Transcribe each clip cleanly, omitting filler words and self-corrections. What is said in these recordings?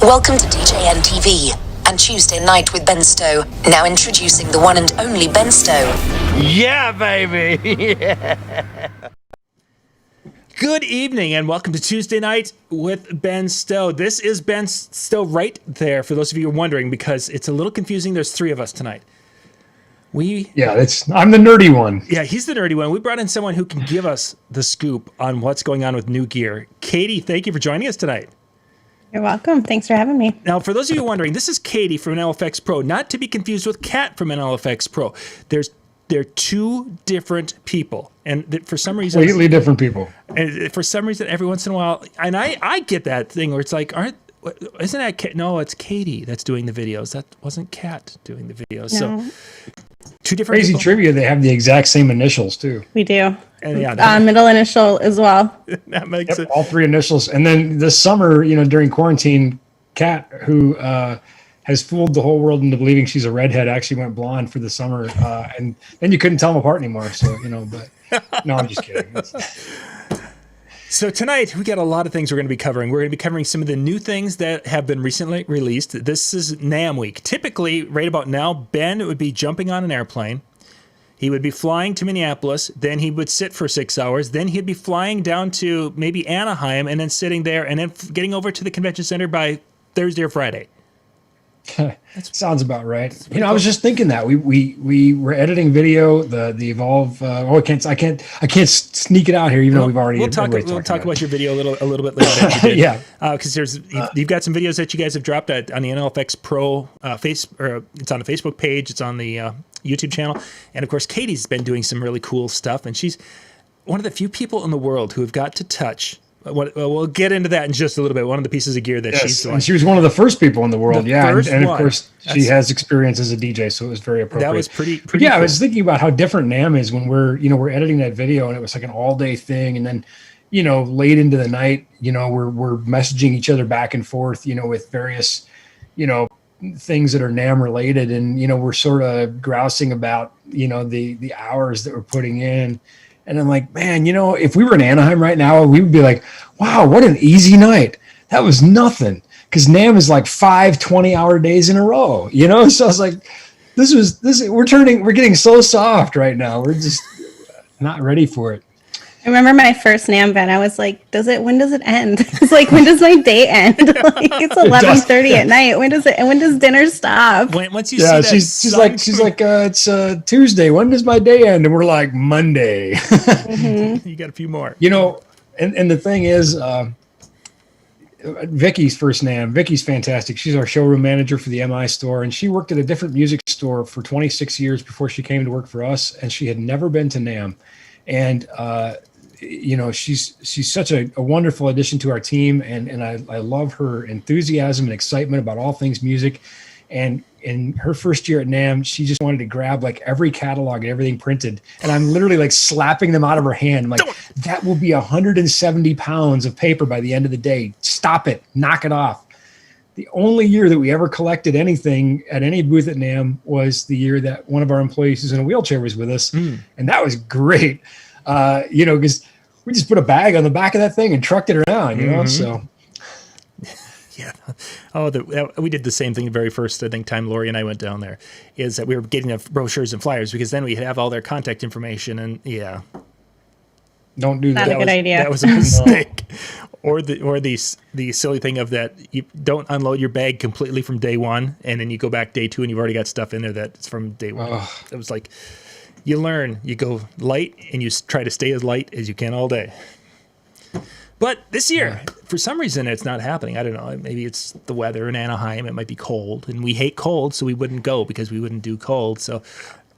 Welcome to DJNTV and Tuesday Night with Ben Stowe. Now introducing the one and only Ben Stowe. Yeah, baby! Yeah. Good evening and welcome to Tuesday Night with Ben Stowe. This is Ben Stowe right there, for those of you who are wondering, because it's a little confusing. There's three of us tonight. I'm the nerdy one. Yeah, he's the nerdy one. We brought in someone who can give us the scoop on what's going on with new gear. Katie, thank you for joining us tonight. You're welcome. Thanks for having me. Now, for those of you wondering, this is Katie from NLFX Pro, not to be confused with Kat from NLFX Pro. They're two different people, and for some reason, completely different people. And for some reason, every once in a while, and I get that thing where it's like, isn't that no? It's Katie that's doing the videos. That wasn't Kat doing the videos. No. So two different Crazy people. trivia. They have the exact same initials too. We do. And yeah, middle initial as well. that makes it. All three initials. And then this summer, during quarantine, Kat, who has fooled the whole world into believing she's a redhead, actually went blonde for the summer, and then you couldn't tell them apart anymore. So but no, I'm just kidding. So tonight, we got a lot of things we're going to be covering. We're going to be covering some of the new things that have been recently released. This is NAMM week. Typically, right about now, Ben would be jumping on an airplane. He would be flying to Minneapolis. Then he would sit for 6 hours. Then he'd be flying down to maybe Anaheim and then sitting there and then getting over to the convention center by Thursday or Friday. Sounds about right. I was just thinking that we were editing video, the Evolve. I can't sneak it out here, even though we've already. We'll talk about your video a little bit later. Yeah, because you've got some videos that you guys have dropped on the NLFX Pro it's on the Facebook page, it's on the YouTube channel, and of course Katie's been doing some really cool stuff, and she's one of the few people in the world who have got to touch. We'll get into that in just a little bit. One of the pieces of gear that she's doing. And she was one of the first people in the world. And of course, she has experience as a DJ, so it was very appropriate. That was pretty yeah, cool. I was thinking about how different NAMM is when we're editing that video, and it was like an all-day thing, and then late into the night, we're messaging each other back and forth, with various, things that are NAMM related, and we're sort of grousing about the hours that we're putting in. And I'm like, man, if we were in Anaheim right now, we would be like, wow, what an easy night. That was nothing. Because NAMM is like 5 20-hour days in a row, So I was like, we're getting so soft right now. We're just not ready for it. I remember my first NAMM van. I was like, when does it end? It's like, when does my day end? Like, it's 11:30 at night. When does dinner stop? Once you see that, she's like, it's Tuesday. When does my day end? And we're like, Monday. Mm-hmm. You got a few more. And the thing is, Vicky's first NAMM. Vicky's fantastic. She's our showroom manager for the MI store, and she worked at a different music store for 26 years before she came to work for us, and she had never been to NAMM. And she's such a wonderful addition to our team, and I love her enthusiasm and excitement about all things music. And in her first year at NAMM, she just wanted to grab like every catalog and everything printed, and I'm literally like slapping them out of her hand. I'm like, that will be 170 pounds of paper by the end of the day. Stop it, knock it off. The only year that we ever collected anything at any booth at NAMM was the year that one of our employees who's in a wheelchair was with us. And that was great. Because we just put a bag on the back of that thing and trucked it around, so. Yeah. Oh, we did the same thing the very first, I think, time Lori and I went down there, is that we were getting the brochures and flyers because then we have all their contact information, and yeah. Don't do that. Not a good idea. That was a mistake. Or the silly thing of that you don't unload your bag completely from day one, and then you go back day two and you've already got stuff in there that's from day one. It was like, you learn, you go light and you try to stay as light as you can all day. But this year, for some reason, it's not happening. I don't know. Maybe it's the weather in Anaheim. It might be cold, and we hate cold, so we wouldn't go because we wouldn't do cold. So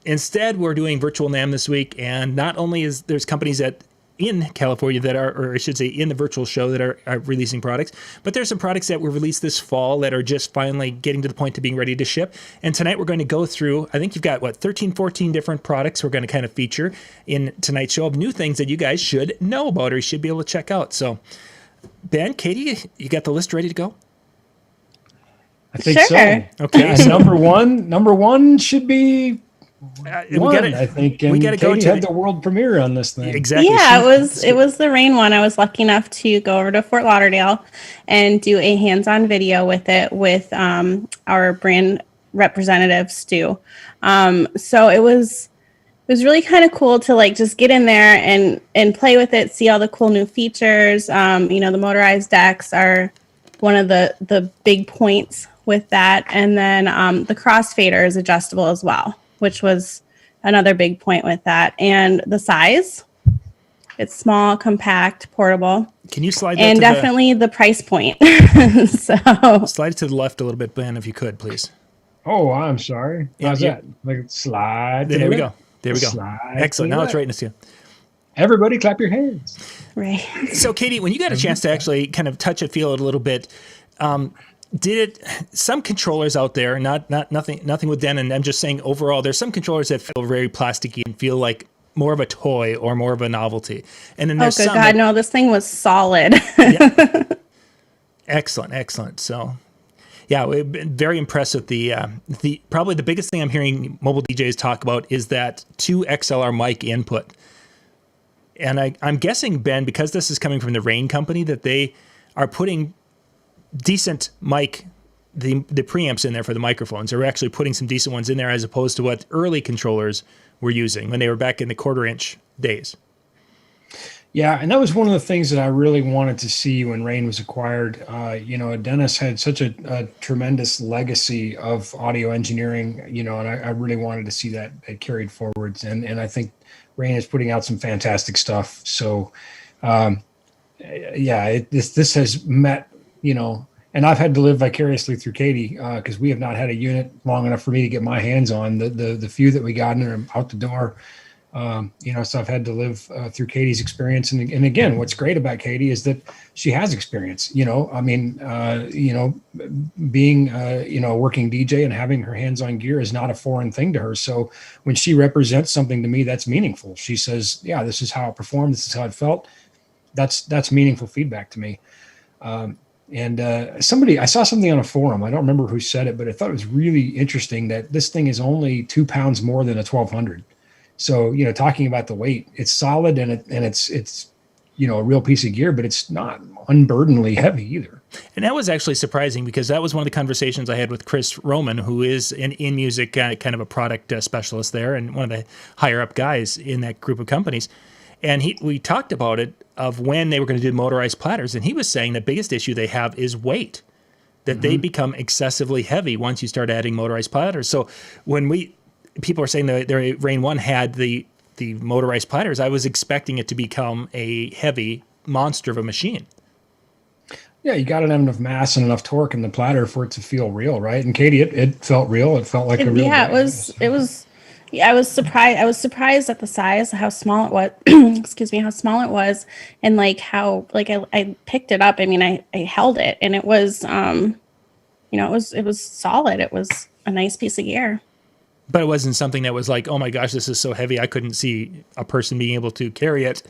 instead, we're doing virtual NAMM this week, and not only is there's companies in California that are, or I should say in the virtual show, that are releasing products, but there's some products that were released this fall that are just finally getting to the point of being ready to ship. And tonight we're going to go through, I think you've got 13, 14 different products we're going to kind of feature in tonight's show of new things that you guys should know about or you should be able to check out. So Ben, Katie, you got the list ready to go? I think sure. so. Okay. Number one should be I think, and we gotta go Katie to had the world premiere on this thing. exactly. Yeah, it was the rain one. I was lucky enough to go over to Fort Lauderdale and do a hands-on video with it with our brand representative Stowe. So it was really kind of cool to like just get in there and play with it, see all the cool new features. The motorized decks are one of the big points with that, and then the crossfader is adjustable as well, which was another big point with that. And the size, it's small, compact, portable. Can you slide that and to definitely the price point. So slide it to the left a little bit, Ben, if you could, please. Oh, I'm sorry. How's that? Like slide. There we go. There we go. Slide. Excellent. Now it's right next to you. Everybody clap your hands. right. So, Katie, when you got a chance to actually kind of touch it, feel it a little bit, some controllers out there, nothing with Denon, I'm just saying overall, there's some controllers that feel very plasticky and feel like more of a toy or more of a novelty. And then there's good God, no, this thing was solid. Yeah. Excellent. So, yeah, we've been very impressed with the probably the biggest thing I'm hearing mobile DJs talk about is that 2 XLR mic input. And I'm guessing, Ben, because this is coming from the Rane company, that they are putting decent mic, the preamps in there for the microphones. They're actually putting some decent ones in there as opposed to what early controllers were using when they were back in the 1/4 inch days. Yeah, and that was one of the things that I really wanted to see when Rane was acquired. Dennis had such a tremendous legacy of audio engineering, and I really wanted to see that carried forwards. And I think Rane is putting out some fantastic stuff. So, this has met, and I've had to live vicariously through Katie because we have not had a unit long enough for me to get my hands on. The few that we got in are out the door. So I've had to live through Katie's experience. And again, what's great about Katie is that she has experience, being, a working DJ and having her hands on gear is not a foreign thing to her. So when she represents something to me, that's meaningful. She says, yeah, this is how it performed. This is how it felt. That's meaningful feedback to me. I saw something on a forum. I don't remember who said it, but I thought it was really interesting that this thing is only 2 pounds more than a 1200. So, talking about the weight, it's solid and it's a real piece of gear, but it's not unburdeningly heavy either. And that was actually surprising because that was one of the conversations I had with Chris Roman, who is an in music kind of a product specialist there and one of the higher up guys in that group of companies. And we talked about it of when they were going to do motorized platters. And he was saying the biggest issue they have is weight, that they become excessively heavy once you start adding motorized platters. So when people are saying that their Rane 1 had the motorized platters, I was expecting it to become a heavy monster of a machine. Yeah, you got to have enough mass and enough torque in the platter for it to feel real, right? And Katie, it felt real. It felt like a real. Yeah, it was. Yeah, I was surprised. I was surprised at the size, how small it was. Excuse me, how small it was, and like how I picked it up. I mean, I held it, and it was, it was solid. It was a nice piece of gear. But it wasn't something that was like, oh my gosh, this is so heavy. I couldn't see a person being able to carry it.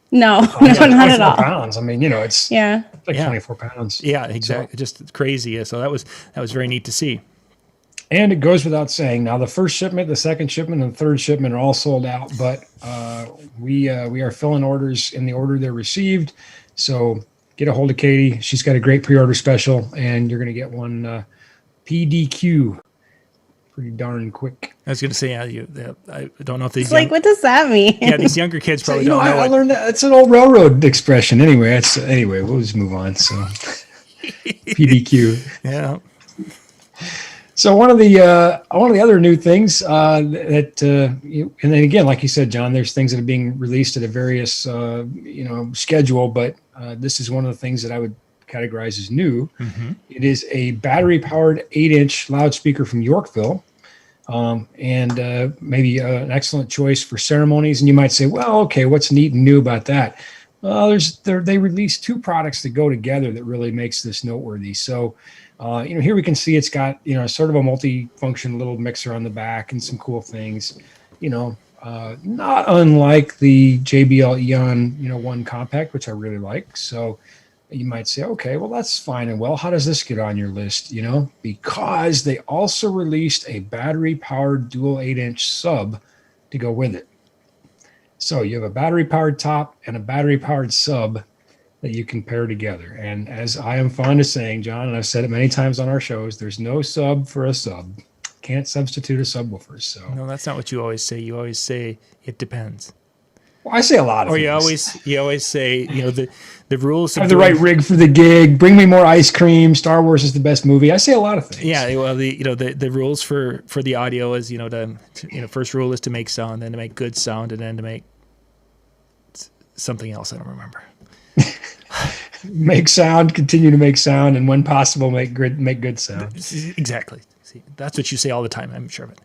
No, not at all. Pounds. I mean, it's like 24 pounds. Yeah, exactly. So, just crazy. So that was very neat to see. And it goes without saying. Now, the first shipment, the second shipment, and the third shipment are all sold out. But we are filling orders in the order they're received. So get a hold of Katie. She's got a great pre-order special, and you're going to get one PDQ pretty darn quick. I was going to say, I don't know if these. What does that mean? Yeah, these younger kids probably don't know. I learned that. It's an old railroad expression. Anyway, we'll just move on. So PDQ. Yeah. So one of the other new things and then again, like you said, John, there's things that are being released at a various schedule, but this is one of the things that I would categorize as new. Mm-hmm. It is a battery-powered 8-inch loudspeaker from Yorkville, and maybe an excellent choice for ceremonies. And you might say, well, okay, what's neat and new about that? Well, they released 2 products that go together that really makes this noteworthy. So. Here we can see it's got, sort of a multi-function little mixer on the back and some cool things, not unlike the JBL Eon, 1 compact, which I really like. So You might say, okay, well, that's fine and well. How does this get on your list? Because they also released a battery-powered dual 8-inch sub to go with it. So you have a battery-powered top and a battery-powered sub that you can pair together. And as I am fond of saying, John, and I've said it many times on our shows, there's no sub for a sub. Can't substitute a subwoofer. So No, that's not what you always say. You always say it depends. well, I say a lot of Or things. you always say, the rules. Have the right rig for the gig. Bring me more ice cream. Star Wars is the best movie. I say a lot of things. Yeah, well, the rules for the audio is first rule is to make sound, then to make good sound, and then to make something else I don't remember. Make sound, continue to make sound, and when possible, make good sound. Exactly. See, that's what you say all the time. I'm sure of it.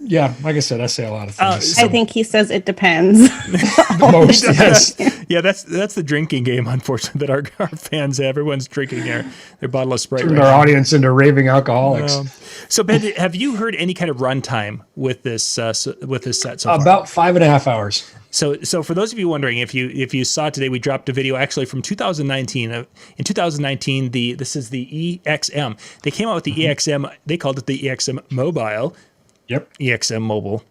Yeah, like I said, I say a lot of things. I think he says it depends. The most, yes. Yeah, that's the drinking game, unfortunately, that our fans have. Everyone's drinking their bottle of Sprite. Turned our audience into raving alcoholics. So, Ben, have you heard any kind of runtime with this set so far? About 5.5 hours. So for those of you wondering, if you saw today, we dropped a video actually from 2019. In 2019, this is the EXM. They came out with the EXM. They called it the EXM Mobile. Yep. EXM Mobile.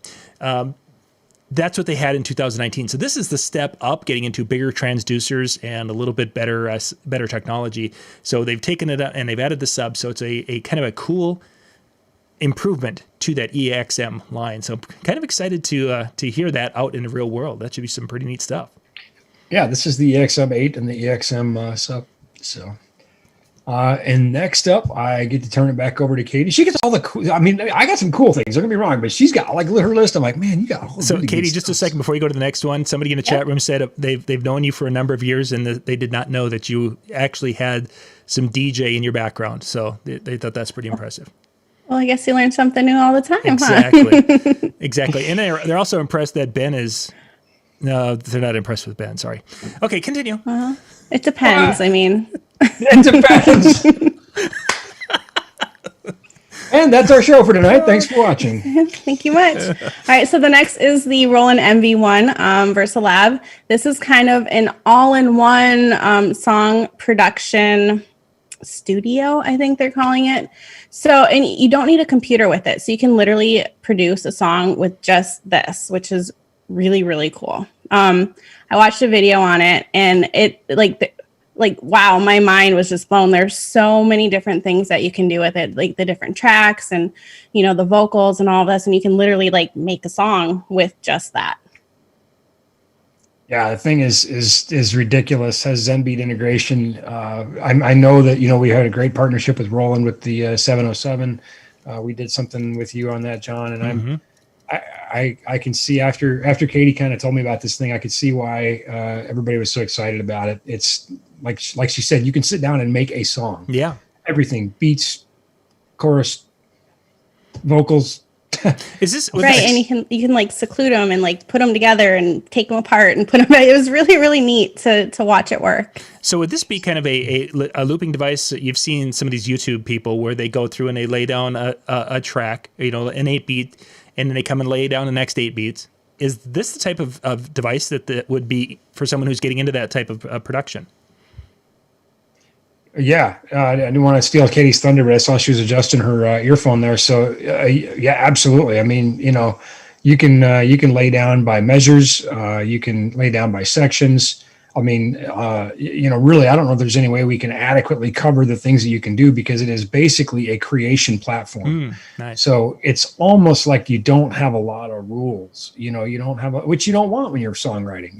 That's what they had in 2019. So this is the step up, getting into bigger transducers and a little bit better technology. So they've taken it up and they've added the sub. So it's a kind of a cool improvement to that EXM line. So I'm kind of excited to hear that out in the real world. That should be some pretty neat stuff. Yeah, this is the EXM 8 and the EXM sub. So, and next up, I get to turn it back over to Katie. She gets all the cool. I mean, I got some cool things. Don't get me wrong, but she's got like her list. I'm like, man, you got. All So, really Katie, good just stuff. a second before you go to the next one, somebody in the chat room said they've known you for a number of years and they did not know that you actually had some DJ in your background. So they thought that's pretty impressive. Well, I guess you learn something new all the time, Exactly. Exactly. And they're also impressed that Ben is. No, they're not impressed with Ben. Sorry. Okay, continue. It depends. I mean, It depends. And that's our show for tonight. Thanks for watching. thank you much. All right, so the next is the Roland MV1 VersaLab. This is kind of an all-in-one song production studio, I think they're calling it. So, and you don't need a computer with it. So you can literally produce a song with just this, which is really, really cool. I watched a video on it and it wow, my mind was just blown. There's so many different things that you can do with it, like the different tracks and, the vocals and all this. And you can literally make a song with just that. Yeah, the thing is ridiculous. Has Zenbeat integration. I know that we had a great partnership with Roland with the 707. We did something with you on that, John, and I can see after Katie kind of told me about this thing, I could see why everybody was so excited about it. It's like she said, you can sit down and make a song. Yeah, everything, beats, chorus, vocals. Is this right? And you can seclude them and put them together and take them apart and put them. It was really, really neat to watch it work. So would this be kind of a looping device? You've seen some of these YouTube people where they go through and they lay down a track, an 8-beat, and then they come and lay down the next 8 beats. Is this the type of device that would be for someone who's getting into that type of production? Yeah, I didn't want to steal Katie's thunder, but I saw she was adjusting her earphone there. So yeah, absolutely. I mean, you can lay down by measures. You can lay down by sections. I mean, really, I don't know if there's any way we can adequately cover the things that you can do because it is basically a creation platform. Nice. So it's almost like you don't have a lot of rules. You don't have which you don't want when you're songwriting.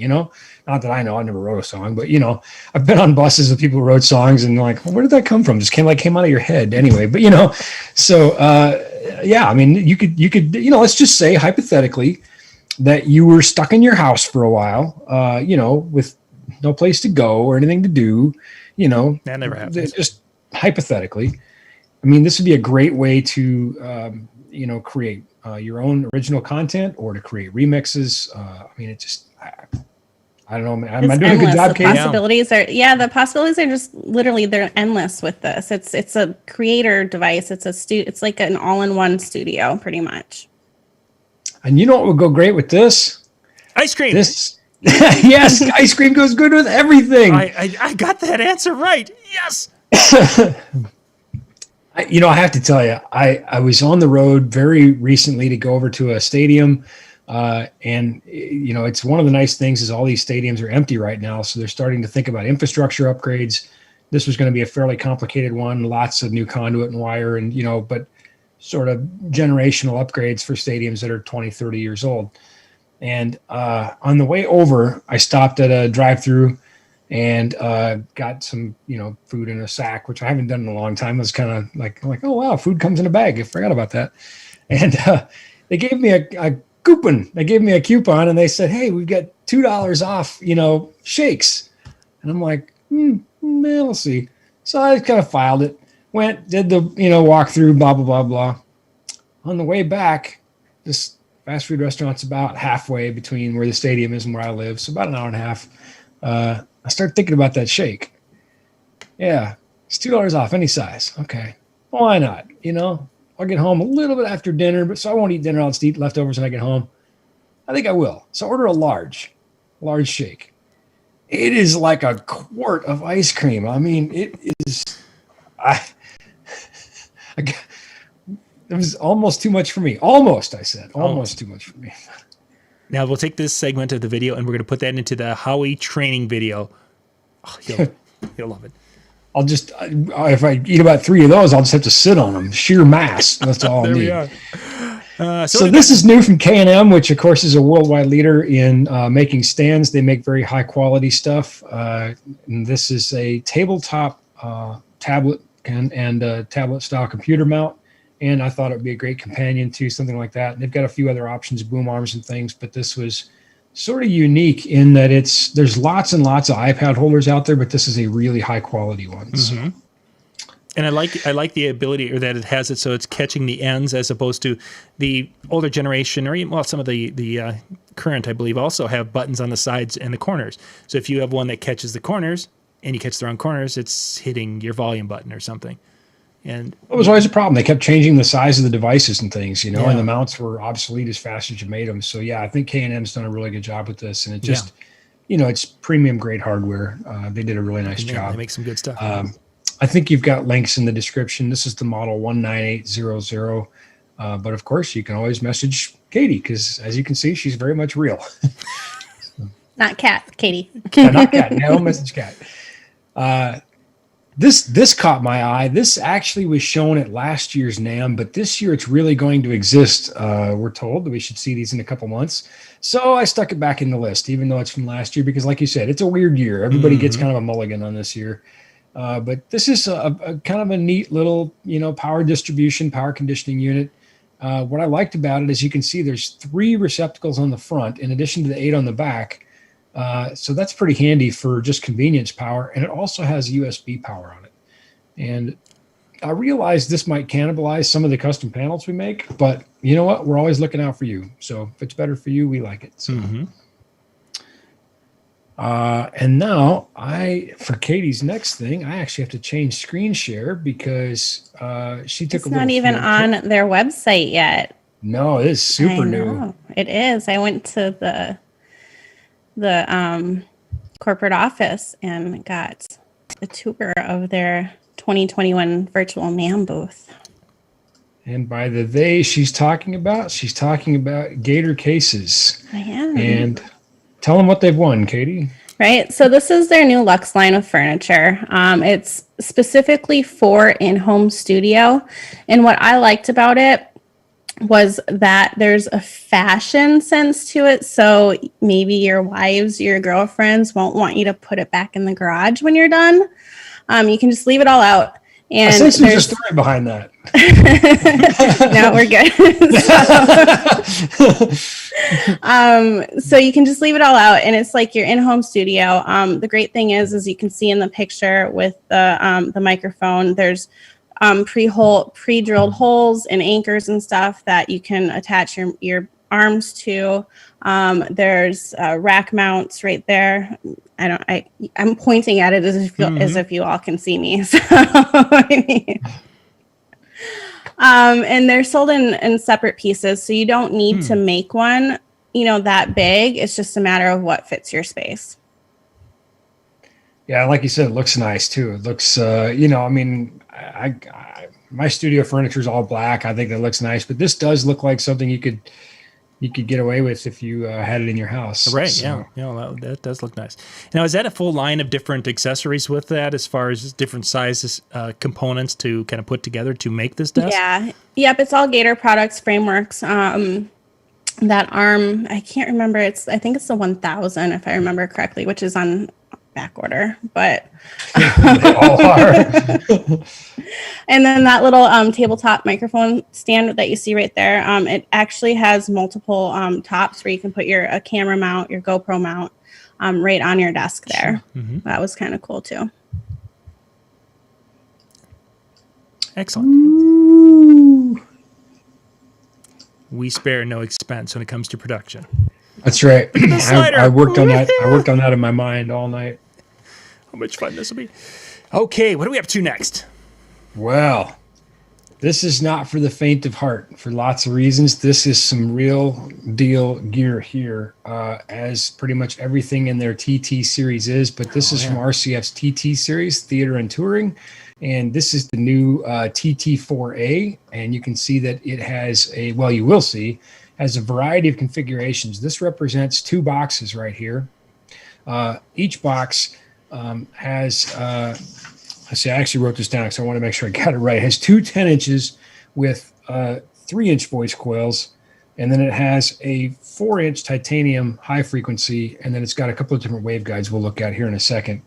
Not that I know, I never wrote a song, but I've been on buses with people who wrote songs and like, well, where did that come from? Just came out of your head anyway. But so yeah, I mean, you could let's just say hypothetically that you were stuck in your house for a while, with no place to go or anything to do, That never happens. Just hypothetically. I mean, this would be a great way to, create your own original content or to create remixes. I mean, I don't know. Am I doing a good job, Katie? The possibilities are just literally, they're endless with this. It's a creator device. It's like an all-in-one studio, pretty much. And you know what would go great with this? Ice cream. Yes, ice cream goes good with everything. I got that answer right. Yes. I have to tell you, I was on the road very recently to go over to a stadium. And it's one of the nice things is all these stadiums are empty right now. So they're starting to think about infrastructure upgrades. This was going to be a fairly complicated one, lots of new conduit and wire and, but sort of generational upgrades for stadiums that are 20, 30 years old. And on the way over, I stopped at a drive-through and got some, food in a sack, which I haven't done in a long time. I was kind of like, oh, wow, food comes in a bag. I forgot about that. And they gave me a coupon. They gave me a coupon and they said, hey, we've got $2 off, shakes. And I'm like, we'll see. So I kind of filed it, went, did the, walk through, blah, blah, blah, blah. On the way back, this fast food restaurant's about halfway between where the stadium is and where I live. So about an hour and a half. I started thinking about that shake. Yeah, it's $2 off any size. Okay. Why not? I'll get home a little bit after dinner, but so I won't eat dinner. I'll just eat leftovers when I get home. I think I will. So order a large shake. It is like a quart of ice cream. I mean, it is. It was almost too much for me. Almost, I said. Almost too much for me. Now we'll take this segment of the video and we're going to put that into the Howie training video. Oh, you'll love it. I'll just, if I eat about 3 of those, I'll just have to sit on them. Sheer mass. That's all I'll need. So this is new from K&M, which of course is a worldwide leader in making stands. They make very high quality stuff. And this is a tabletop tablet and tablet style computer mount. And I thought it would be a great companion to something like that. And they've got a few other options, boom arms and things, but this was sort of unique in that there's lots and lots of iPad holders out there, but this is a really high quality one. Mm-hmm. And I like the ability, or that it has it so it's catching the ends, as opposed to the older generation, or even, some of the current, I believe, also have buttons on the sides and the corners. So if you have one that catches the corners and you catch the wrong corners, it's hitting your volume button or something. And it was always a problem. They kept changing the size of the devices and things, and the mounts were obsolete as fast as you made them. So yeah, I think K&M's done a really good job with this, and it just, it's premium grade hardware. They did a really nice job. They make some good stuff. I think you've got links in the description. This is the model 19800. But of course, you can always message Katie because, as you can see, she's very much real. Not Cat, Katie. Not Cat. No, message Cat. This caught my eye. This actually was shown at last year's NAMM, but this year it's really going to exist. We're told that we should see these in a couple months. So I stuck it back in the list, even though it's from last year, because like you said, it's a weird year. Everybody gets kind of a mulligan on this year. But this is a kind of a neat little, power distribution, power conditioning unit. What I liked about it is you can see there's 3 receptacles on the front in addition to the 8 on the back. So that's pretty handy for just convenience power. And it also has USB power on it. And I realize this might cannibalize some of the custom panels we make, but you know what? We're always looking out for you. So if it's better for you, we like it. So. And now for Katie's next thing, I actually have to change screen share because she took it's not even on their website yet. No, it is super new. It is. I went to the corporate office and got a tour of their 2021 virtual NAMM booth. And by the they she's talking about Gator cases. I am. And tell them what they've won, Katie. Right. So this is their new Luxe line of furniture. It's specifically for in-home studio. And what I liked about it was that there's a fashion sense to it. So maybe your wives, your girlfriends won't want you to put it back in the garage when you're done. You can just leave it all out. And I sense there's a story behind that. No, we're good. So you can just leave it all out, and it's like your in-home studio. The great thing is you can see in the picture with the microphone, there's pre-drilled holes and anchors and stuff that you can attach your arms to. There's rack mounts right there. I'm pointing at it as if you all can see me. So, and they're sold in separate pieces, so you don't need to make one. that big. It's just a matter of what fits your space. Yeah, like you said, it looks nice too. It looks, my studio furniture is all black. I think that looks nice, but this does look like something you could get away with if you had it in your house. Right. So. Yeah. That does look nice. Now, is that a full line of different accessories with that, as far as different sizes, components to kind of put together to make this desk? Yeah. Yep. It's all Gator Products frameworks. That arm, I can't remember. I think it's the 1000, if I remember correctly, which is on back order, but They all are. and then that little tabletop microphone stand that you see right there, it actually has multiple tops where you can put a camera mount, your GoPro mount, right on your desk there. Mm-hmm. That was kind of cool too. Excellent. Ooh. We spare no expense when it comes to production. That's right. slider. I worked on that. I worked on that in my mind all night. How much fun this will be. Okay, what are we up to next? Well, this is not for the faint of heart for lots of reasons. This is some real deal gear here, as pretty much everything in their TT series is. But this is from RCF's TT series, Theater and Touring. And this is the new TT4A. And you can see that it has you will see, has a variety of configurations. This represents 2 boxes right here. Each box has, I actually wrote this down because I want to make sure I got it right. It has 2 10 inches with 3-inch voice coils. And then it has a 4-inch titanium high frequency. And then it's got a couple of different waveguides we'll look at here in a second.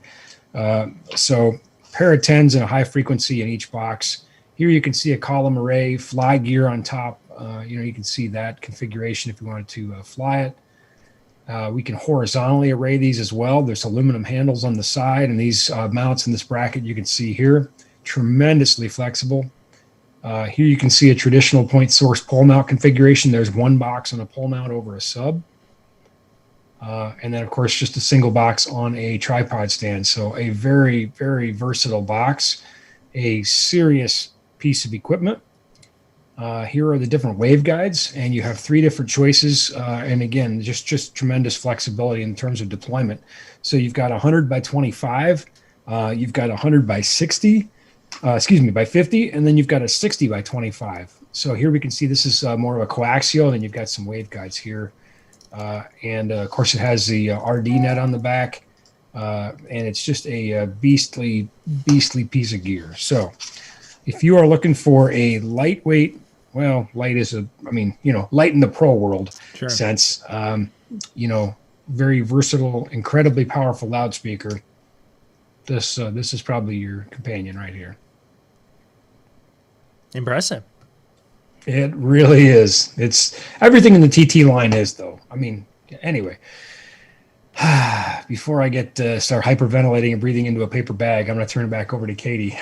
So pair of 10s and a high frequency in each box. Here you can see a column array, fly gear on top. You can see that configuration if you wanted to fly it. We can horizontally array these as well. There's aluminum handles on the side, and these mounts in this bracket you can see here, tremendously flexible. Here you can see a traditional point source pole mount configuration. There's 1 box on a pole mount over a sub. And then, of course, just a single box on a tripod stand. So a very, very versatile box, a serious piece of equipment. Here are the different waveguides, and you have 3 different choices. And again, just tremendous flexibility in terms of deployment. So you've got 100 by 25, you've got 100 by 60, by 50, and then you've got a 60 by 25. So here we can see this is more of a coaxial, and then you've got some waveguides here. And of course, it has the RD net on the back, and it's just a beastly piece of gear. So if you are looking for a lightweight, light is light in the pro world sense, very versatile, incredibly powerful loudspeaker. This is probably your companion right here. Impressive. It really is. It's everything in the TT line is, though. Anyway, before I start hyperventilating and breathing into a paper bag, I'm going to turn it back over to Katie.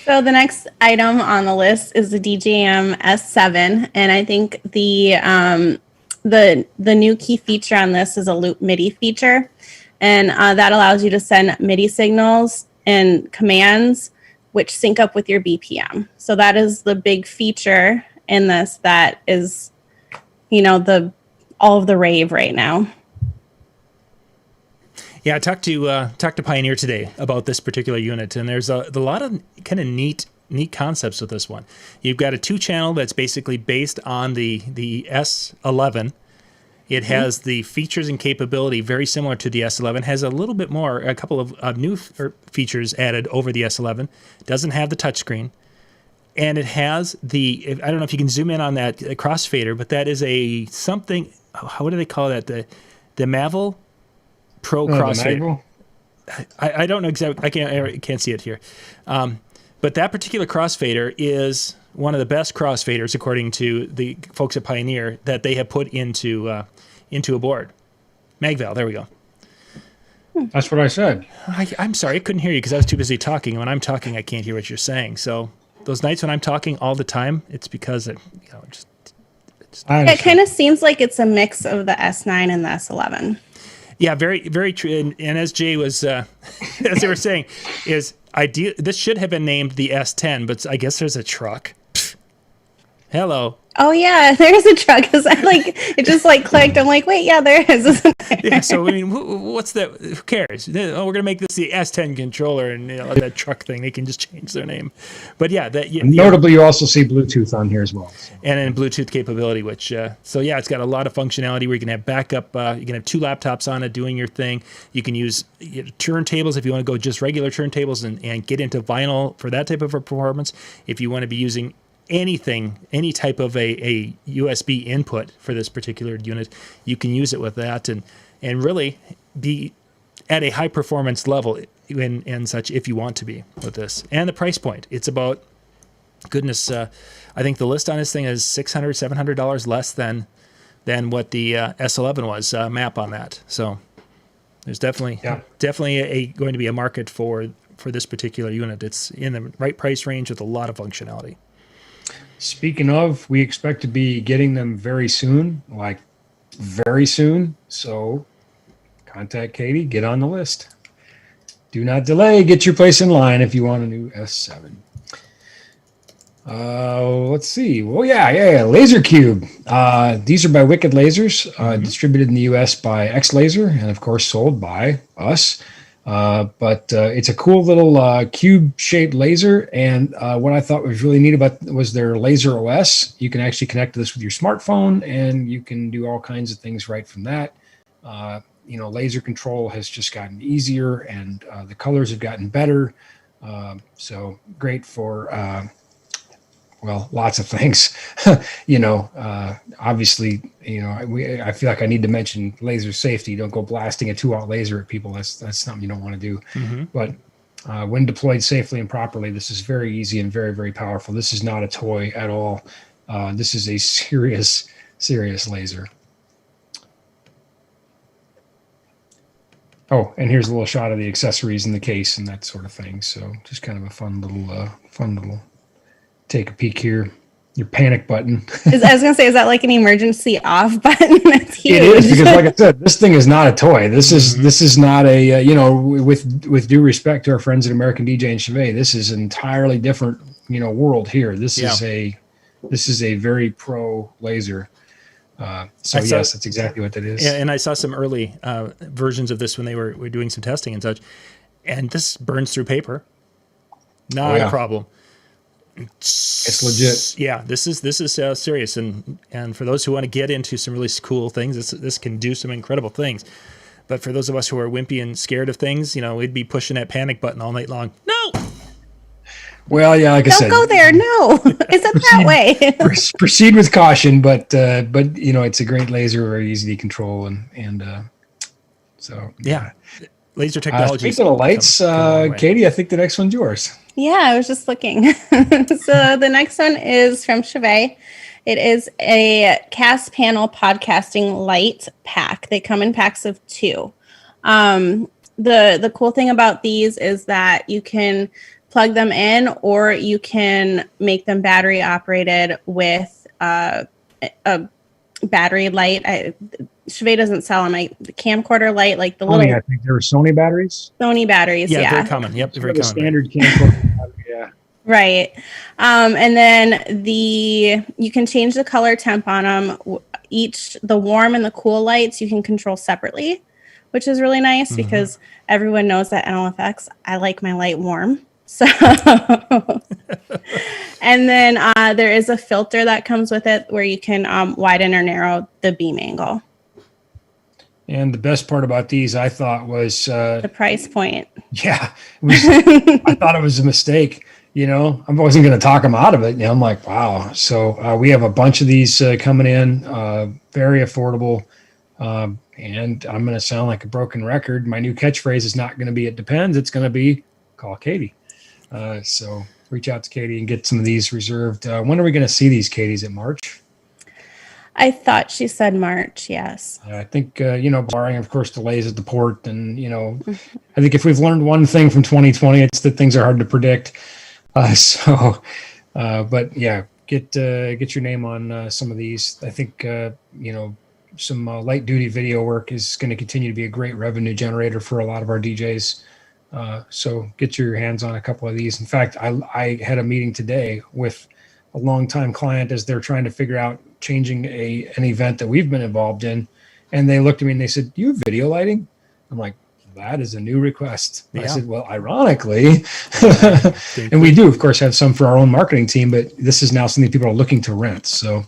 So the next item on the list is the Djm S7, and I think the new key feature on this is a loop MIDI feature, and that allows you to send MIDI signals and commands which sync up with your BPM. So that is the big feature in this that is, all of the rave right now. Yeah, I talked to Pioneer today about this particular unit, and there's a lot of kind of neat concepts with this one. You've got a 2-channel that's basically based on the S11. It has the features and capability very similar to the S11. Has a couple of new features added over the S11. Doesn't have the touchscreen, and it has I don't know if you can zoom in on that crossfader, but that is a something. What do they call that? The Mavel Pro crossfader. I don't know exactly. I can't see it here, but that particular crossfader is one of the best crossfaders, according to the folks at Pioneer, that they have put into a board. Magval, there we go. That's what I said. I'm sorry, I couldn't hear you because I was too busy talking. When I'm talking, I can't hear what you're saying. So those nights when I'm talking all the time, it's because it kind of seems like it's a mix of the S9 and the S11. Yeah, very, very true. And as Jay was, as they were saying, is ideal. This should have been named the S10, but I guess there's a truck. Hello. Oh yeah, there's a truck. Cause I it just clicked. I'm like, wait, yeah, there is. Isn't there? Yeah. So I mean, what's that? Who cares? Oh, we're gonna make this the S10 controller, and that truck thing. They can just change their name. But yeah, notably, you also see Bluetooth on here as well. So. And then Bluetooth capability, which so yeah, it's got a lot of functionality where you can have backup. You can have 2 laptops on it doing your thing. You can use turntables if you want to go just regular turntables and get into vinyl for that type of performance. If you want to be using anything, any type of a USB input for this particular unit, you can use it with that and really be at a high performance level and such if you want to be with this. And the price point, it's about, goodness, I think the list on this thing is $600, $700 less than what the S11 was, map on that. So there's definitely going to be a market for this particular unit. It's in the right price range with a lot of functionality. Speaking of, we expect to be getting them very soon, like very soon. So contact Katie, get on the list. Do not delay. Get your place in line if you want a new S7. Let's see. Well, yeah. Laser Cube. These are by Wicked Lasers, distributed in the US by Xlxd, and of course sold by us. But it's a cool little cube-shaped laser, and what I thought was really neat about was their Laser OS. You can actually connect this with your smartphone, and you can do all kinds of things right from that. Laser control has just gotten easier, and the colors have gotten better. So great for lots of things. Obviously, I feel like I need to mention laser safety. Don't go blasting a 2-aught laser at people. That's something you don't want to do. Mm-hmm. But when deployed safely and properly, this is very easy and very, very powerful. This is not a toy at all. This is a serious laser. Oh, and here's a little shot of the accessories in the case and that sort of thing. So just kind of a fun little take a peek here. Your panic button. I was going to say, is that like an emergency off button? That's huge. It is, because like I said, this thing is not a toy. This is not a, with due respect to our friends at American DJNTV, this is an entirely different, world here. This is a very pro laser. Yes, that's exactly what that is. Yeah, and I saw some early versions of this when they were doing some testing and such, and this burns through paper. Not a problem. It's legit. Yeah, this is serious, and for those who want to get into some really cool things, this can do some incredible things. But for those of us who are wimpy and scared of things, we'd be pushing that panic button all night long. No. Well, yeah, like I said, don't go there. No, is it that way? Proceed with caution, but it's a great laser, very easy to contrl, and so yeah. Laser technology. Speaking of lights, Katie, I think the next one's yours. Yeah, I was just looking. So the next one is from Chevy. It is a cast panel podcasting light pack. They come in packs of 2. The cool thing about these is that you can plug them in, or you can make them battery operated with a battery light. Chevy doesn't sell them. The camcorder light, like the little. I think they were Sony batteries. Sony batteries, yeah. Very common. Yep, very common. Standard camcorder battery, yeah. Right, and then you can change the color temp on them. The warm and the cool lights you can control separately, which is really nice because everyone knows that NLFX. I like my light warm. So, and then there is a filter that comes with it where you can widen or narrow the beam angle. And the best part about these, I thought, was the price point. Yeah, I thought it was a mistake. I wasn't going to talk them out of it. I'm like, wow. So we have a bunch of these coming in, very affordable. And I'm going to sound like a broken record. My new catchphrase is not going to be "it depends." It's going to be "call Katie." So reach out to Katie and get some of these reserved. When are we going to see these, Katie? Is it March? I thought she said March, yes. I think, barring, of course, delays at the port. And, I think if we've learned one thing from 2020, it's that things are hard to predict. But yeah, get your name on some of these. I think, some light duty video work is going to continue to be a great revenue generator for a lot of our DJs. So get your hands on a couple of these. In fact, I had a meeting today with longtime client as they're trying to figure out changing an event that we've been involved in. And they looked at me and they said, "Do you have video lighting?" I'm like, "That is a new request." I said, "Well, ironically," and we do, of course, have some for our own marketing team, but this is now something people are looking to rent. So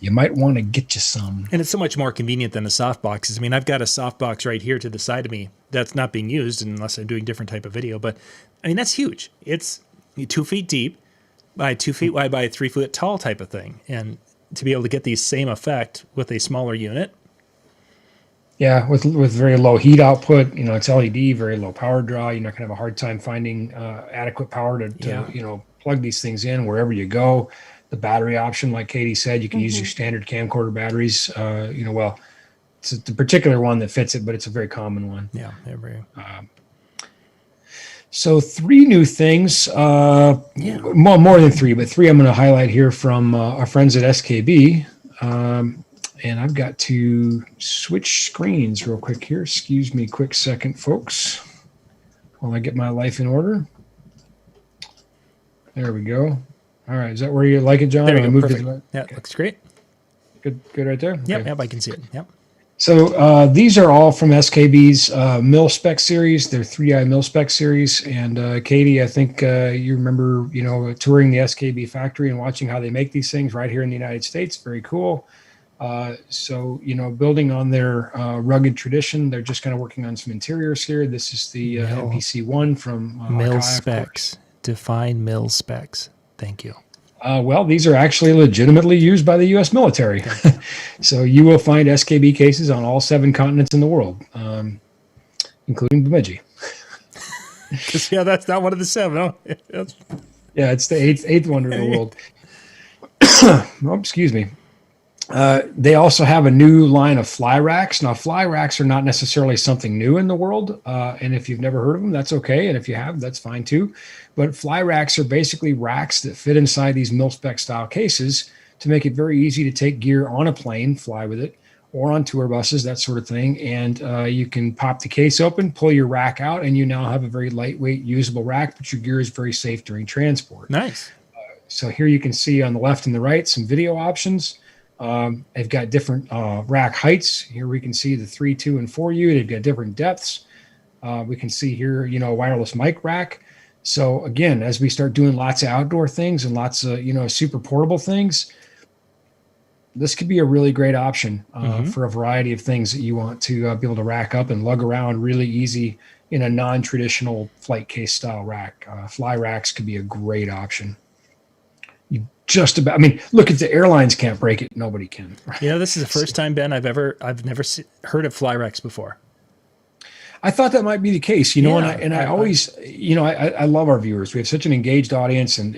you might want to get you some. And it's so much more convenient than the softboxes. I mean, I've got a softbox right here to the side of me that's not being used unless I'm doing different type of video. But I mean, that's huge. It's 2 feet deep by 2 feet wide by 3 foot tall type of thing. And to be able to get the same effect with a smaller unit. Yeah, with very low heat output, it's LED, very low power draw. You're not going to have a hard time finding adequate power to plug these things in wherever you go. The battery option, like Katie said, you can use your standard camcorder batteries. Well, it's the particular one that fits it, but it's a very common one. Yeah, very. So 3 new things, more than 3, but 3 I'm going to highlight here from our friends at SKB. And I've got to switch screens real quick here. Excuse me, quick second, folks, while I get my life in order. There we go. All right, is that where you like it, John? There we go. Perfect. Yeah, okay. Looks great. Good right there? Yep, Okay. yep, I can see it. Yep. So these are all from SKB's mil spec series, their 3i mil spec series. And Katie, I think you remember, touring the SKB factory and watching how they make these things right here in the United States. Very cool. So, building on their rugged tradition, they're just kind of working on some interiors here. This is the MPC-1 from mil Akai, specs. Define mil specs. Thank you. Well, these are actually legitimately used by the U.S. military. So you will find SKB cases on all 7 continents in the world, including Bemidji. Yeah, that's not one of the 7. Oh, Yeah, it's the eighth wonder of the world. Oh, excuse me. They also have a new line of fly racks. Now, fly racks are not necessarily something new in the world. And if you've never heard of them, that's okay. And if you have, that's fine too. But fly racks are basically racks that fit inside these mil-spec style cases to make it very easy to take gear on a plane, fly with it, or on tour buses, that sort of thing. And you can pop the case open, pull your rack out, and you now have a very lightweight, usable rack, but your gear is very safe during transport. Nice. So here you can see on the left and the right some video options. They've got different rack heights. Here we can see the 3, 2, and 4U. They've got different depths. We can see here, a wireless mic rack. So again, as we start doing lots of outdoor things and lots of, super portable things, this could be a really great option for a variety of things that you want to be able to rack up and lug around really easy in a non-traditional flight case style rack. Fly racks could be a great option. Look, if the airlines can't break it, nobody can. This is the first time, Ben, I've never heard of fly racks before. I thought that might be the case, I always, I love our viewers. We have such an engaged audience and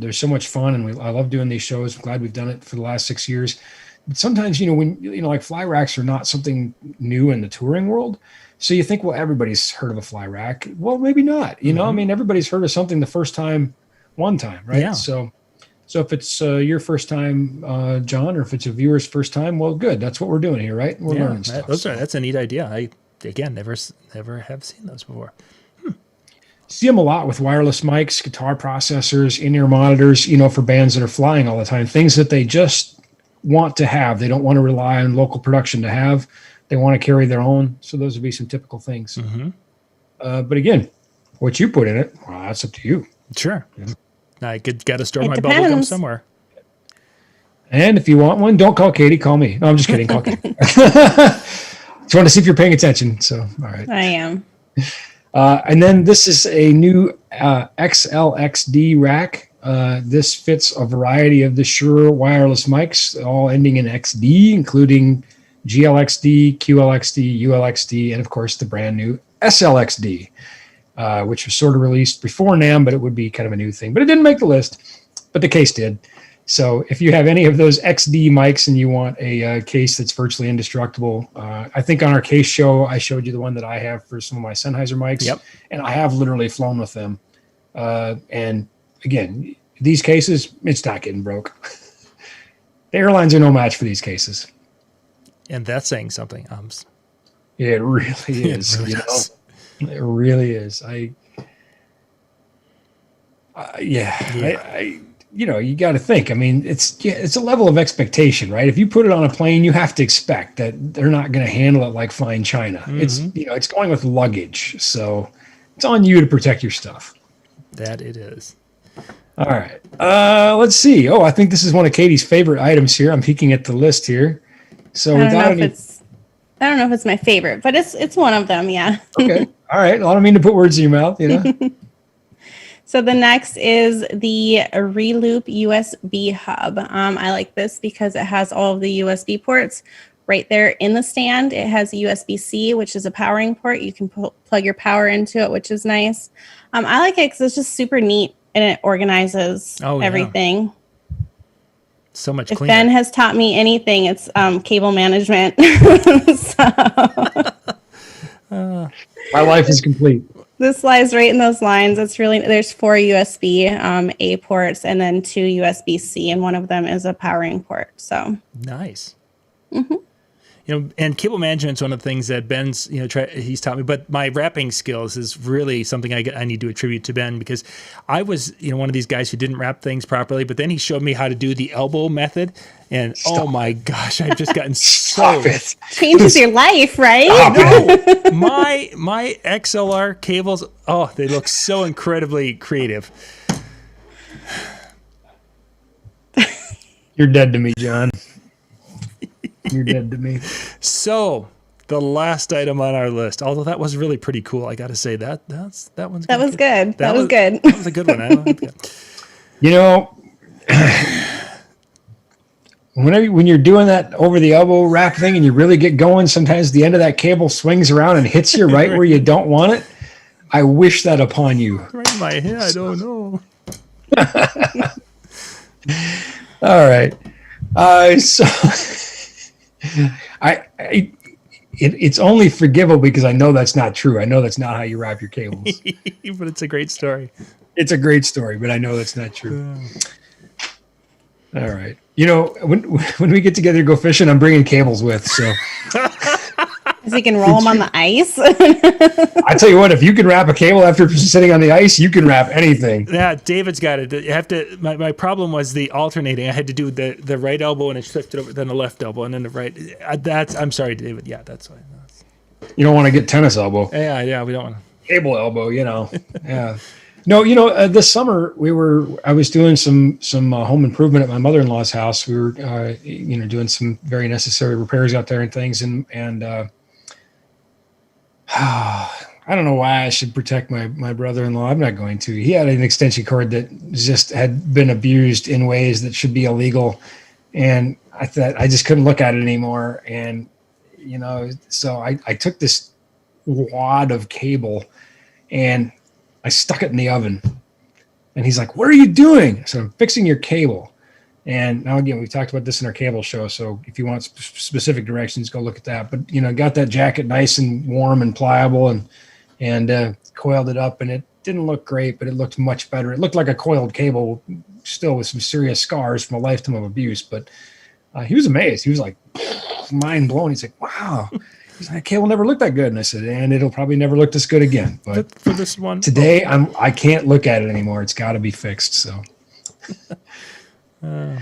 they're so much fun and I love doing these shows. I'm glad we've done it for the last 6 years. But sometimes, when, like fly racks are not something new in the touring world. So you think, well, everybody's heard of a fly rack. Well, maybe not, everybody's heard of something the first time, one time, right? Yeah. So if it's your first time, John, or if it's a viewer's first time, well, good. That's what we're doing here, right? We're learning stuff. That's a neat idea. I, again, never have seen those before. See them a lot with wireless mics, guitar processors, in-ear monitors, for bands that are flying all the time, things that they just want to have. They don't want to rely on local production to have. They want to carry their own. So those would be some typical things. But again, what you put in it, well, that's up to you. Sure. Yeah. I got to store my depends. bubble gum somewhere. And if you want one, don't call Katie, call me. No, I'm just kidding. Call Katie. Just want to see if you're paying attention. So, all right. I am. And then this is a new Xlxd Rack. This fits a variety of the Shure wireless mics, all ending in XD, including GLXD, QLXD, ULXD, and of course the brand new SLXD, which was sort of released before NAMM, but it would be kind of a new thing. But it didn't make the list, but the case did. So if you have any of those XD mics and you want a case that's virtually indestructible, I think on our case show, I showed you the one that I have for some of my Sennheiser mics. Yep. And I have literally flown with them. And again, these cases, it's not getting broke. The airlines are no match for these cases. And that's saying something. It really is. It really is. It really is. you got to think. I mean, it's a level of expectation, right? If you put it on a plane, you have to expect that they're not going to handle it like fine china. It's it's going with luggage, so it's on you to protect your stuff. That it is. All right. Let's see. Oh, I think this is one of Katie's favorite items here. I'm peeking at the list here. So I don't know if it's my favorite, but it's one of them. Yeah. Okay. All right. I don't mean to put words in your mouth, So the next is the Reloop USB Hub. I like this because it has all of the USB ports right there in the stand. It has a USB-C, which is a powering port. You can plug your power into it, which is nice. I like it because it's just super neat and it organizes everything. So much if cleaner. Ben has taught me anything, it's cable management. My life is complete. This lies right in those lines. It's really, there's 4 USB A ports and then 2 USB-C, and one of them is a powering port. So nice. And cable management's one of the things that Ben's, he's taught me. But my wrapping skills is really something I need to attribute to Ben, because I was, one of these guys who didn't wrap things properly. But then he showed me how to do the elbow method, and oh my gosh, I've just gotten so changes your life, right? No, my XLR cables, they look so incredibly creative. You're dead to me, John. You're dead to me. So the last item on our list, although that was really pretty cool, I got to say that was good. That was good. That was a good one. I like that. When you're doing that over the elbow wrap thing and you really get going, sometimes the end of that cable swings around and hits you right where you don't want it. I wish that upon you. Right in my head. I don't know. All right. It's only forgivable because I know that's not true. I know that's not how you wrap your cables. But it's a great story. It's a great story, but I know that's not true. All right. When we get together to go fishing, I'm bringing cables with. So you can roll them on the ice. I tell you what, if you can wrap a cable after sitting on the ice, you can wrap anything. Yeah, David's got it. You have to. My problem was the alternating. I had to do the right elbow and it shifted over, then the left elbow, and then the right. I'm sorry, David. Yeah, that's why. You don't want to get tennis elbow. Yeah, we don't want to. Cable elbow, Yeah. No, this summer I was doing some home improvement at my mother-in-law's house. We were, doing some very necessary repairs out there and things, and I don't know why I should protect my brother-in-law. I'm not going to. He had an extension cord that just had been abused in ways that should be illegal, and I thought I just couldn't look at it anymore. And so I took this wad of cable and I stuck it in the oven. And he's like, "What are you doing?" So I'm fixing your cable. And now, again, we've talked about this in our cable show. So if you want specific directions, go look at that. But, got that jacket nice and warm and pliable and coiled it up. And it didn't look great, but it looked much better. It looked like a coiled cable, still with some serious scars from a lifetime of abuse. But he was amazed. He was like, mind blown. He's like, "Wow." He's like, "Cable never looked that good." And I said, "And it'll probably never look this good again." But for this one today, I can't look at it anymore. It's got to be fixed. So, all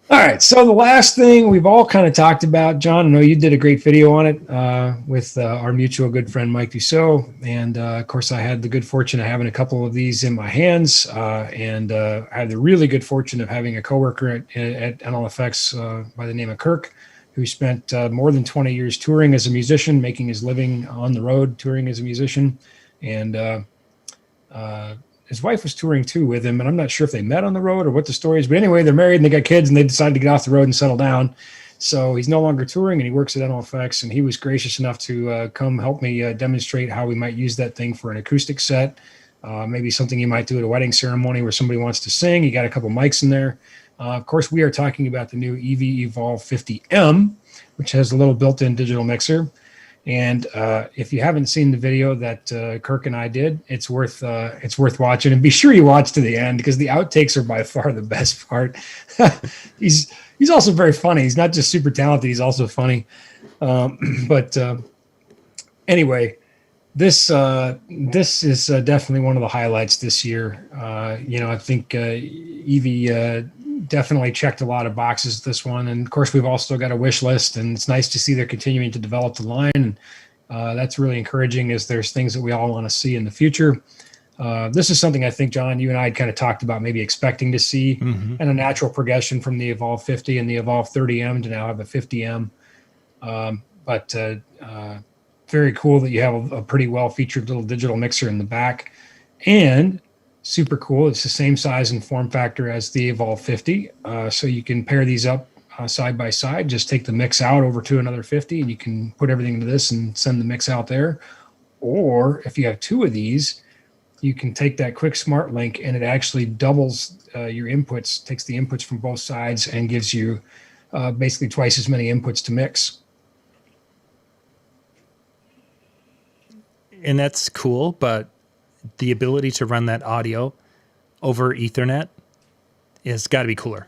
right. So the last thing we've all kind of talked about, John, I know you did a great video on it with our mutual good friend Mike Dussault, and of course, I had the good fortune of having a couple of these in my hands, and I had the really good fortune of having a coworker at NLFX by the name of Kirk, who spent more than 20 years touring as a musician, making his living on the road, touring as a musician. And his wife was touring too with him. And I'm not sure if they met on the road or what the story is. But anyway, they're married and they got kids and they decided to get off the road and settle down. So he's no longer touring and he works at NLFX. And he was gracious enough to come help me demonstrate how we might use that thing for an acoustic set. Maybe something you might do at a wedding ceremony where somebody wants to sing. You got a couple mics in there. Of course, we are talking about the new EV Evolve 50M, which has a little built-in digital mixer. And if you haven't seen the video that Kirk and I did, it's worth watching. And be sure you watch to the end because the outtakes are by far the best part. He's also very funny. He's not just super talented; he's also funny. Anyway, This is definitely one of the highlights this year. I think Evie definitely checked a lot of boxes this one, and of course we've also got a wish list, and it's nice to see they're continuing to develop the line. And that's really encouraging, as there's things that we all want to see in the future. This is something I think, John, you and I had kind of talked about maybe expecting to see, and a natural progression from the Evolve 50 and the Evolve 30M to now have a 50M. But very cool that you have a pretty well-featured little digital mixer in the back, and super cool, it's the same size and form factor as the Evolve 50. So you can pair these up side by side, just take the mix out over to another 50, and you can put everything into this and send the mix out there. Or if you have two of these, you can take that quick smart link, and it actually doubles your inputs, takes the inputs from both sides, and gives you basically twice as many inputs to mix. And that's cool, but the ability to run that audio over Ethernet has got to be cooler.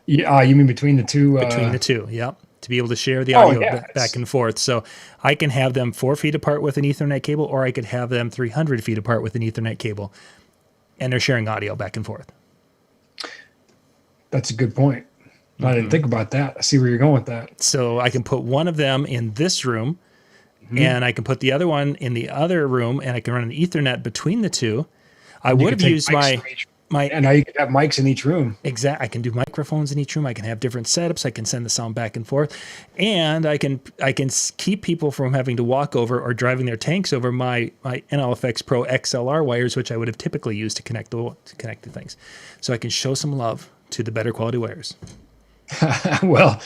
Yeah, you mean between the two? Between the two, yep. To be able to share the audio back and forth. So I can have them 4 feet apart with an Ethernet cable, or I could have them 300 feet apart with an Ethernet cable, and they're sharing audio back and forth. That's a good point. I didn't think about that. I see where you're going with that. So I can put one of them in this room, and I can put the other one in the other room, and I can run an Ethernet between the two. I would have used my and now you can have mics in each room. Exactly. I can do microphones in each room. I can have different setups. I can send the sound back and forth, and I can keep people from having to walk over or driving their tanks over my NLFX Pro XLR wires, which I would have typically used to connect the things. So I can show some love to the better quality wires. Well,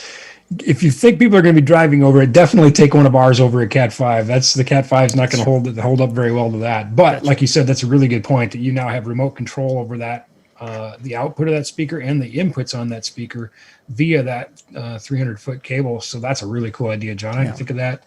if you think people are going to be driving over it, definitely take one of ours over at Cat 5. The Cat 5 is not going to hold up very well to that. But like you said, that's a really good point, that you now have remote control over that, the output of that speaker and the inputs on that speaker via that 300-foot cable. So that's a really cool idea, John. I didn't think of that.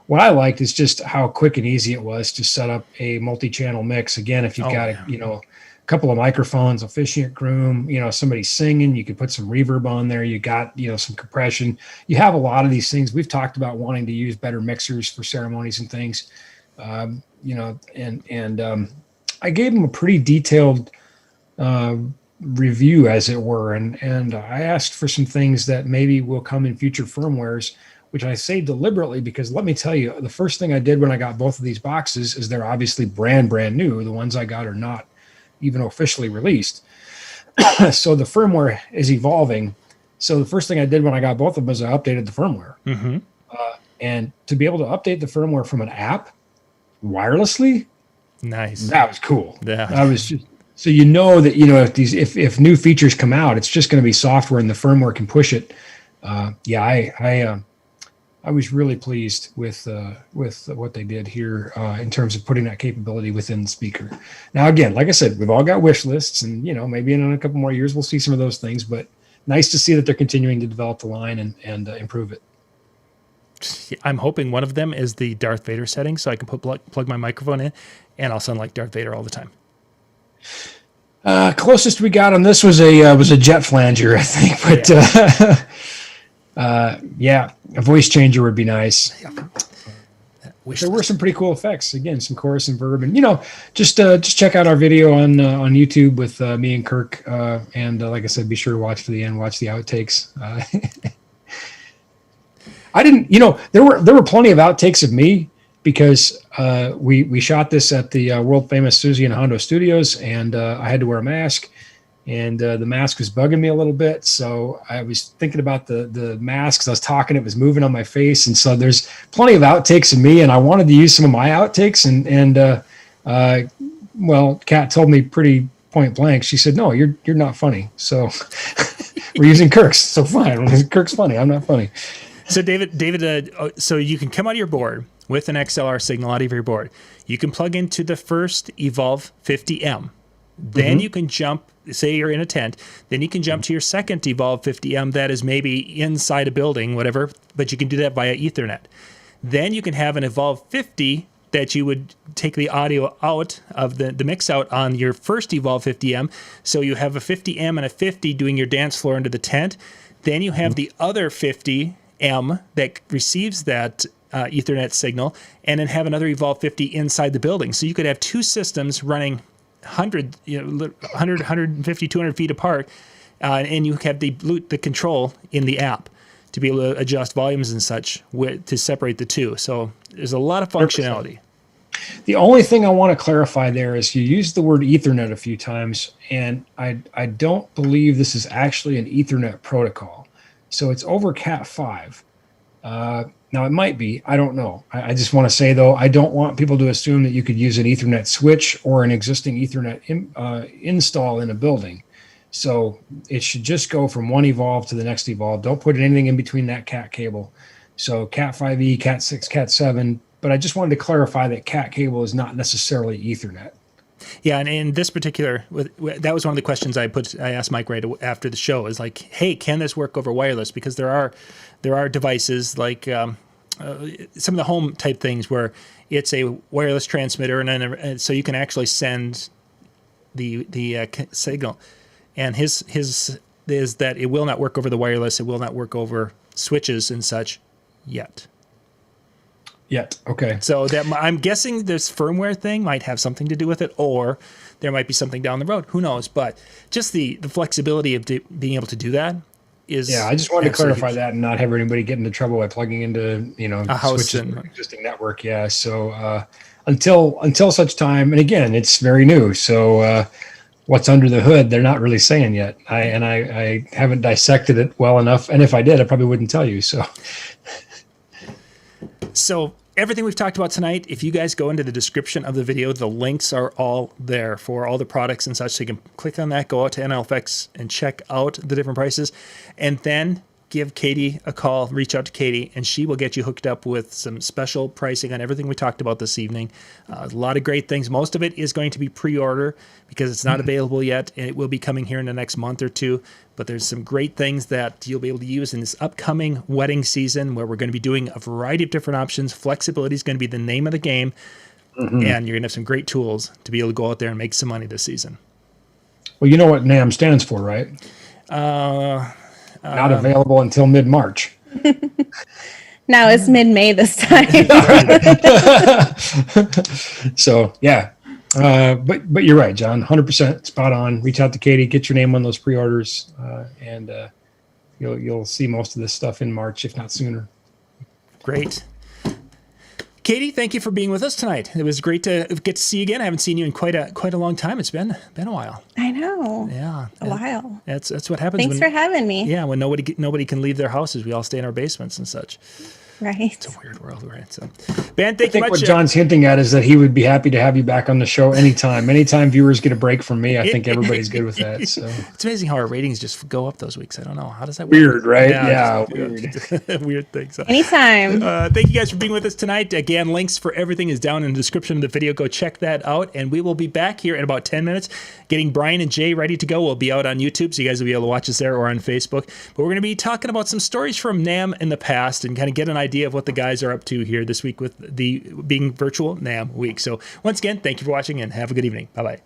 What I liked is just how quick and easy it was to set up a multi-channel mix. Again, if you've got a couple of microphones, a fishing room, somebody singing, you could put some reverb on there. You got, some compression. You have a lot of these things. We've talked about wanting to use better mixers for ceremonies and things, I gave them a pretty detailed review, as it were. And I asked for some things that maybe will come in future firmwares, which I say deliberately, because let me tell you, the first thing I did when I got both of these boxes is they're obviously brand new. The ones I got are not even officially released. So the firmware is evolving. So the first thing I did when I got both of them is I updated the firmware. And to be able to update the firmware from an app wirelessly, nice. That was cool. Yeah. That was just, so that if new features come out, it's just going to be software and the firmware can push it. I was really pleased with what they did here in terms of putting that capability within the speaker. Now, again, like I said, we've all got wish lists, and maybe in a couple more years we'll see some of those things. But nice to see that they're continuing to develop the line and improve it. I'm hoping one of them is the Darth Vader setting, so I can plug my microphone in, and I'll sound like Darth Vader all the time. Closest we got on this was a jet flanger, I think, but. A voice changer would be nice. There were some pretty cool effects. Again, some chorus and verb, and just check out our video on YouTube with me and Kirk. And like I said, be sure to watch to the end. Watch the outtakes. I didn't. There were plenty of outtakes of me because we shot this at the world famous Suzy and Hondo Studios, and I had to wear a mask. And the mask was bugging me a little bit, so I was thinking about the mask. I was talking, it was moving on my face, and so there's plenty of outtakes of me, and I wanted to use some of my outtakes, and Kat told me pretty point blank. She said, "No, you're not funny." So we're using Kirk's. So fine, Kirk's funny. I'm not funny. So David, so you can come out of your board with an XLR signal out of your board. You can plug into the first Evolve 50M. Then you can jump, say you're in a tent, then you can jump to your second Evolve 50M that is maybe inside a building, whatever, but you can do that via Ethernet. Then you can have an Evolve 50 that you would take the audio out of the mix out on your first Evolve 50M. So you have a 50M and a 50 doing your dance floor into the tent. Then you have the other 50M that receives that Ethernet signal, and then have another Evolve 50 inside the building. So you could have two systems running 100, 150, 200 feet apart, and you have the control in the app to be able to adjust volumes and such to separate the two. So there's a lot of functionality. 100%. The only thing I want to clarify there is you used the word Ethernet a few times, and I don't believe this is actually an Ethernet protocol. So it's over Cat5. Now, it might be. I don't know. I just want to say, though, I don't want people to assume that you could use an Ethernet switch or an existing Ethernet install in a building. So it should just go from one Evolve to the next Evolve. Don't put anything in between that Cat cable. So Cat5e, Cat6, Cat7. But I just wanted to clarify that Cat cable is not necessarily Ethernet. Yeah, and in this particular, that was one of the questions I asked Mike right after the show. Is like, hey, can this work over wireless? Because there are devices like some of the home type things where it's a wireless transmitter, and then so you can actually send the signal. And his is that it will not work over the wireless. It will not work over switches and such yet. Okay. So that I'm guessing this firmware thing might have something to do with it, or there might be something down the road. Who knows? But just the flexibility of being able to do that is. Yeah, I just wanted to clarify that and not have anybody get into trouble by plugging into a house switches in an existing network. Yeah. So until such time, and again, it's very new. So what's under the hood, they're not really saying yet. I haven't dissected it well enough, and if I did, I probably wouldn't tell you. So everything we've talked about tonight, if you guys go into the description of the video, the links are all there for all the products and such. So you can click on that, go out to NLFX and check out the different prices, and then give Katie a call, reach out to Katie, and she will get you hooked up with some special pricing on everything we talked about this evening. A lot of great things. Most of it is going to be pre-order because it's not available yet, and it will be coming here in the next month or two. But there's some great things that you'll be able to use in this upcoming wedding season where we're going to be doing a variety of different options. Flexibility is going to be the name of the game, and you're going to have some great tools to be able to go out there and make some money this season. Well, you know what NAM stands for, right? Not available until mid-March. Now it's mid-May this time. So, yeah. But you're right, John. 100% spot on. Reach out to Katie, get your name on those pre-orders, and you'll see most of this stuff in March, if not sooner. Great. Katie, thank you for being with us tonight. It was great to get to see you again. I haven't seen you in quite a long time. It's been a while. I know. Yeah, a while. That's what happens. Thanks for having me. Yeah, when nobody can leave their houses, we all stay in our basements and such. Right. It's a weird world we're in. So, Ben, thank you much. What John's hinting at is that he would be happy to have you back on the show anytime. Anytime viewers get a break from me, I think everybody's good with that. So it's amazing how our ratings just go up those weeks. I don't know. How does that work? Weird, right? Yeah, weird. Weird thing. So, anytime. Thank you guys for being with us tonight. Again, links for everything is down in the description of the video. Go check that out. And we will be back here in about 10 minutes getting Brian and Jay ready to go. We'll be out on YouTube, so you guys will be able to watch us there or on Facebook. But we're going to be talking about some stories from NAMM in the past and kind of get an idea of what the guys are up to here this week with the being virtual NAMM week. So once again, thank you for watching and have a good evening. Bye-bye.